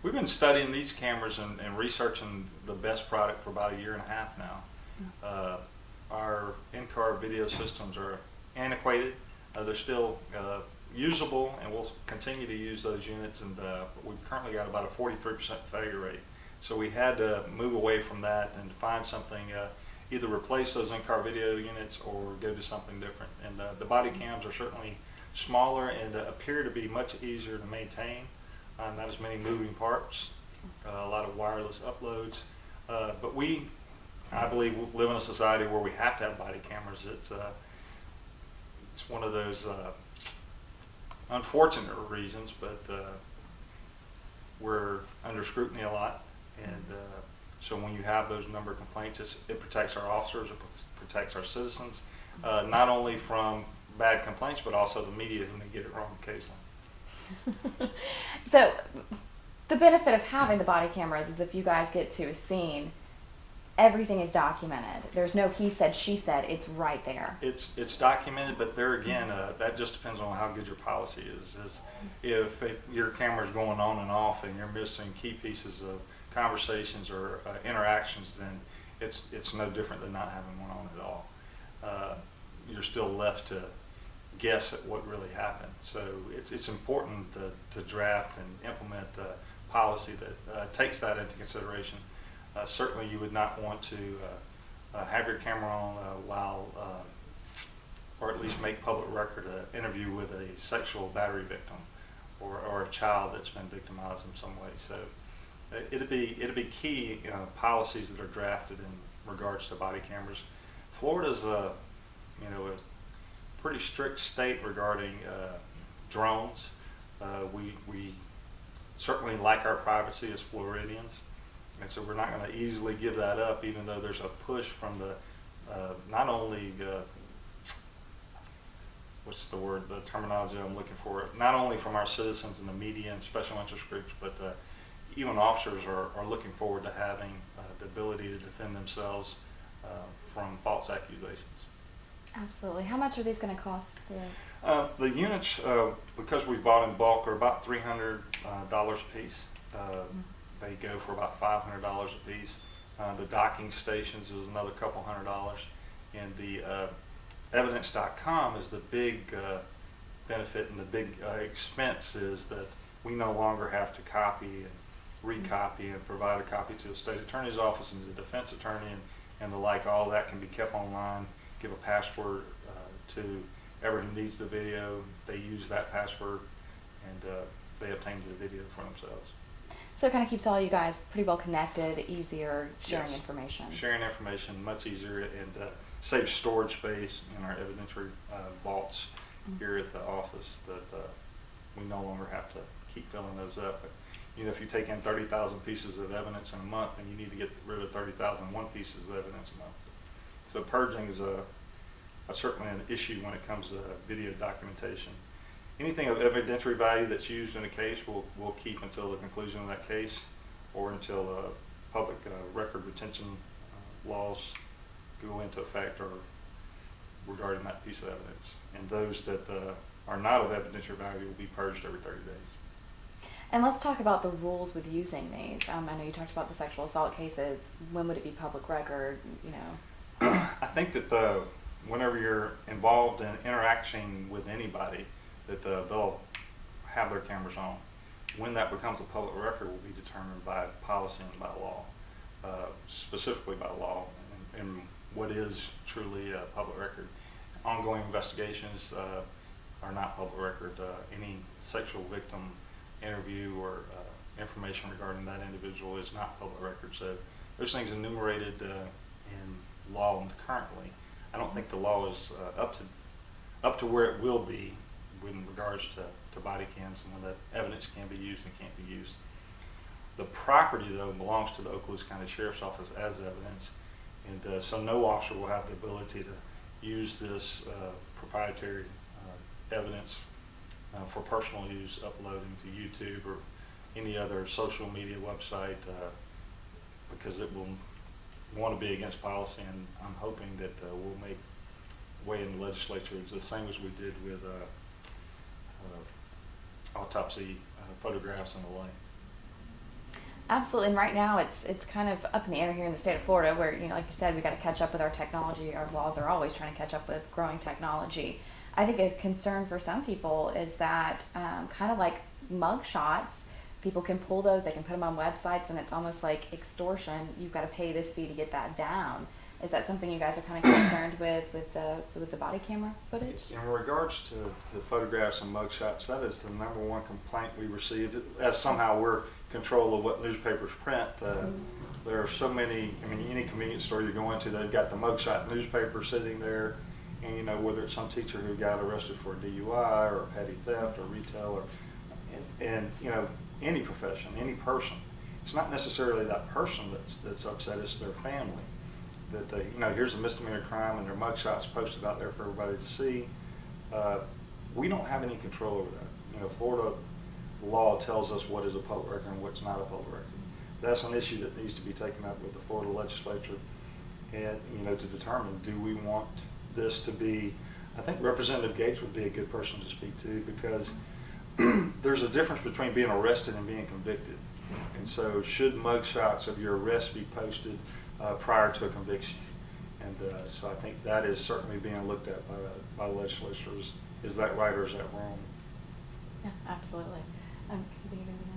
We've been studying these cameras and researching the best product for about a year and a half now. Our in-car video systems are antiquated. They're still usable, and we'll continue to use those units, and we've currently got about a 43% failure rate. So we had to move away from that and find something, either replace those in-car video units or go to something different. And the body cams are certainly smaller and appear to be much easier to maintain. Not as many moving parts, a lot of wireless uploads. But I believe, we live in a society where we have to have body cameras. It's one of those unfortunate reasons, but we're under scrutiny a lot. And so when you have those number of complaints, it protects our officers, it protects our citizens, not only from bad complaints, but also the media who may get it wrong occasionally. So the benefit of having the body cameras is if you guys get to a scene, everything is documented. There's no he said, she said. It's right there. It's documented, but there again, that just depends on how good your policy is. If your camera's going on and off and you're missing key pieces of conversations or interactions, then it's no different than not having one on at all. You're still left to guess at what really happened. So it's important to draft and implement a policy that takes that into consideration. Certainly you would not want to have your camera on while, or at least make public record an interview with a sexual battery victim or a child that's been victimized in some way. So it'd be key policies that are drafted in regards to body cameras. Florida's a pretty strict state regarding drones. We certainly like our privacy as Floridians, and so we're not going to easily give that up, even though there's a push from the not only what's the word, the terminology I'm looking for, not only from our citizens and the media and special interest groups, but even officers are looking forward to having the ability to defend themselves from false accusations. Absolutely. How much are these going to cost? The units, because we bought in bulk, are about $300 a piece. They go for about $500 a piece. The docking stations is another couple $100. And the evidence.com is the big benefit, and the big expense is that we no longer have to copy and recopy and provide a copy to the state attorney's office and the defense attorney and the like. All that can be kept online. Give a password to everyone who needs the video. They use that password, and they obtain the video for themselves. So it kind of keeps all you guys pretty well connected, easier sharing information. Sharing information much easier, and saves storage space in our evidentiary vaults here at the office that we no longer have to keep filling those up. But, if you take in 30,000 pieces of evidence in a month, then you need to get rid of 30,001 pieces of evidence a month. So purging is certainly an issue when it comes to video documentation. Anything of evidentiary value that's used in a case we'll keep until the conclusion of that case, or until public record retention laws go into effect or regarding that piece of evidence. And those that are not of evidentiary value will be purged every 30 days. And let's talk about the rules with using these. I know you talked about the sexual assault cases. When would it be public record? I think that whenever you're involved in interaction with anybody, that they'll have their cameras on. When that becomes a public record will be determined by policy and by law, specifically by law, and what is truly a public record. Ongoing investigations are not public record. Any sexual victim interview or information regarding that individual is not public record. So those things enumerated in law currently. I don't think the law is up to where it will be in regards to body cams and when that evidence can be used and can't be used. The property, though, belongs to the Okaloosa County Sheriff's Office as evidence, and so no officer will have the ability to use this proprietary evidence for personal use, uploading to YouTube or any other social media website, because it will want to be against policy, and I'm hoping that we'll make way in the legislature. It's the same as we did with autopsy photographs and the like. Absolutely, and right now it's kind of up in the air here in the state of Florida, where like you said, we got to catch up with our technology. Our laws are always trying to catch up with growing technology. I think a concern for some people is that kind of like mug shots, people can pull those, they can put them on websites, and it's almost like extortion. You've got to pay this fee to get that down. Is that something you guys are kind of concerned with the body camera footage? In regards to the photographs and mugshots, that is the number one complaint we received. As somehow we're control of what newspapers print. There are so many. I mean, any convenience store you go into, they've got the mugshot newspaper sitting there, and whether it's some teacher who got arrested for a DUI or petty theft or retail, and any profession, any person. It's not necessarily that person that's upset. It's their family. That here's a misdemeanor crime and their mugshots posted out there for everybody to see. We don't have any control over that. Florida law tells us what is a public record and what's not a public record. That's an issue that needs to be taken up with the Florida legislature, and to determine, do we want this to be? I think Representative Gates would be a good person to speak to, because there's a difference between being arrested and being convicted. And so, should mugshots of your arrest be posted prior to a conviction? And so I think that is certainly being looked at by the legislature. Is that right or is that wrong? Yeah, absolutely. Can you think of anything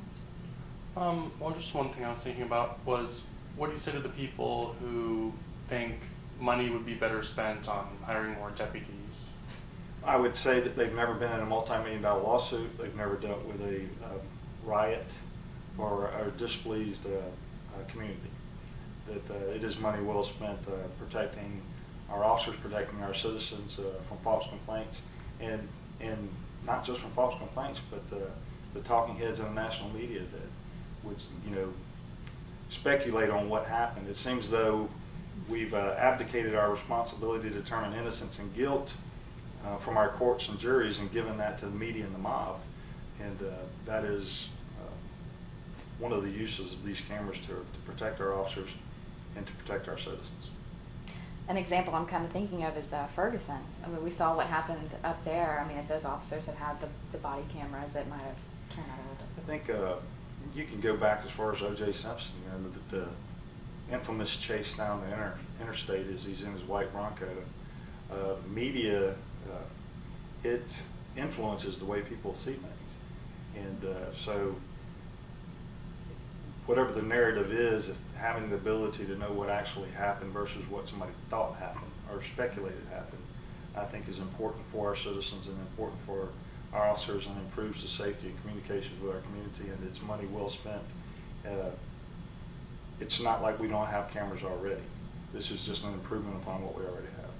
else? Well, just one thing I was thinking about was, what do you say to the people who think money would be better spent on hiring more deputies? I would say that they've never been in a multi-million-dollar lawsuit. They've never dealt with a riot or a displeased community. That it is money well spent protecting our officers, protecting our citizens from false complaints, and not just from false complaints, but the talking heads in the national media that would speculate on what happened. It seems though we've abdicated our responsibility to determine innocence and guilt from our courts and juries, and given that to the media and the mob. And that is one of the uses of these cameras, to protect our officers and to protect our citizens. An example I'm kind of thinking of is Ferguson. I mean, we saw what happened up there. I mean, if those officers had had the body cameras, it might have turned out a little different. I think you can go back as far as O.J. Simpson. The infamous chase down the interstate as he's in his white Bronco. Media, it influences the way people see things, and so whatever the narrative is, if having the ability to know what actually happened versus what somebody thought happened or speculated happened, I think is important for our citizens and important for our officers, and improves the safety and communications with our community, and it's money well spent. It's not like we don't have cameras already. This is just an improvement upon what we already have.